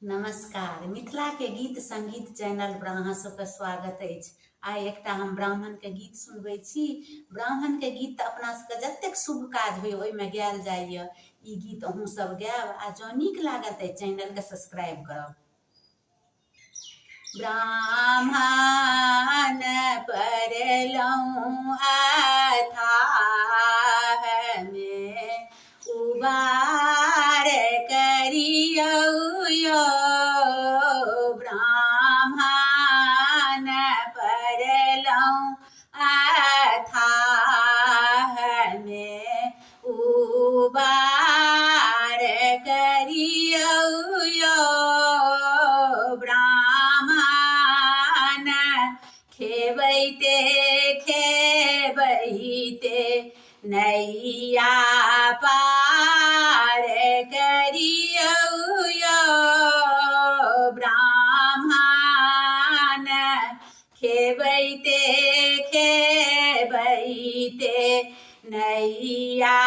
नमस्कार। मिथिला के गीत संगीत चैनल पर अहाँ सबके स्वागत अछि। आइ एकटा हम ब्राह्मण के गीत सुनबै छी। ब्राह्मण के गीत तऽ अपना सबके जतेक शुभ काज होइए ओहिमे गायल जाइए। ई गीत अहूँ सब गायब आ जँ नीक लागत तऽ चैनल के सब्सक्राइब करब। ब्राह्मण परलहुँ अथाह में उबार करियौ यौ। ब्राह्मण परलहुँ अथाह में उबार करियौ यौ। ब्राह्मण खेबैते खेबैते नैया पार करियौ यौ। ब्राह्मण खेबैते खेबैते नैया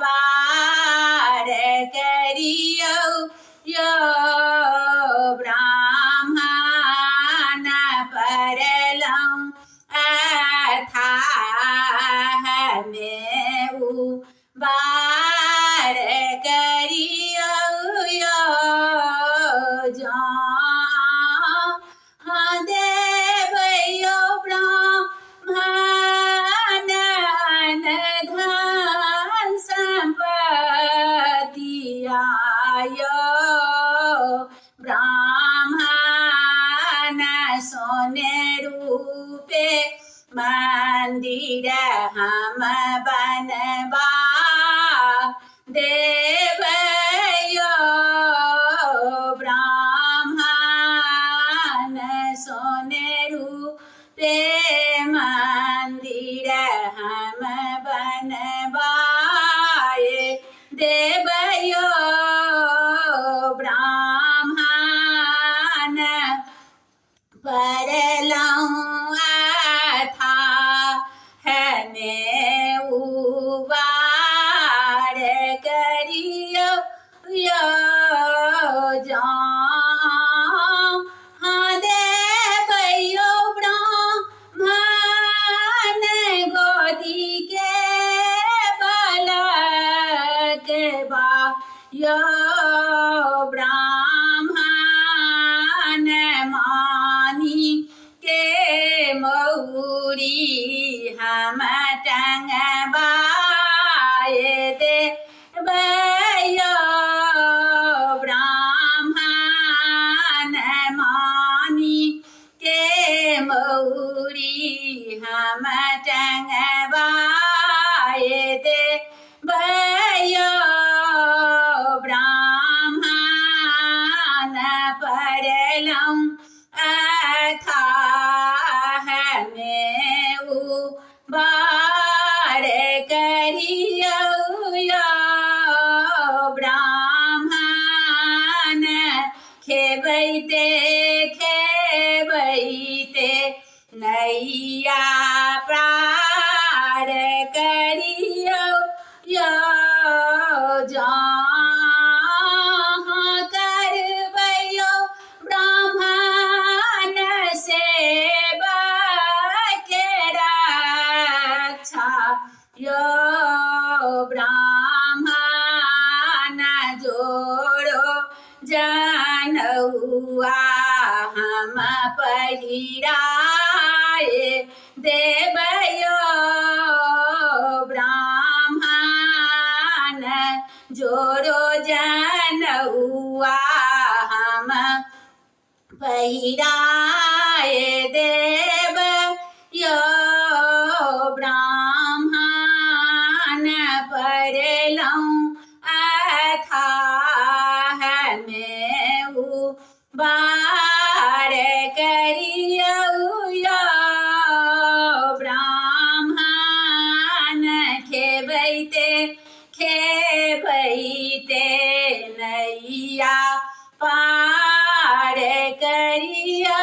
पार करियौ यौ। ब्राह्मण परलहुँ अथाह में उबार करियौ यौ। जँ देबै यौ ब्राह्मण धन सम्पत्ति आयौ। ब्राह्मण सोने रूपे मंदिर हम बनवा देबै यौ। ब्राह्मण सोने रूपे मंदिर हम बनवाए देबै यौ। ब्राह्मण परलहुँ अथाह में उबार करियौ यौ। जँ देबै यौ ब्राह्मण गोदी के बलकबा यौ। ब्राह्मण मानी के मौरी हम टंगबाए देबै यौ। ब्राह्मण मानी के मौरी हम टंगबाए देबै यौ। ब्राह्मण परलहुँ अथाह में उबार करियौ यौ। ब्राह्मण खेबैते खेबैते नैया पार करियौ यौ। जँ करबै यौ ब्राह्मण सेवा के रक्षा यौ। ब्राह्मण जोड़ो जनौआ हम पहिराए देबै यौ। ब्राह्मण जोड़ो जनौआ हम पहिराए देबै यौ। ब्राह्मण परलहुँ अथाह में उबार करियौ यौ। ब्राह्मण खेबैते खेबैते नैया पार करियौ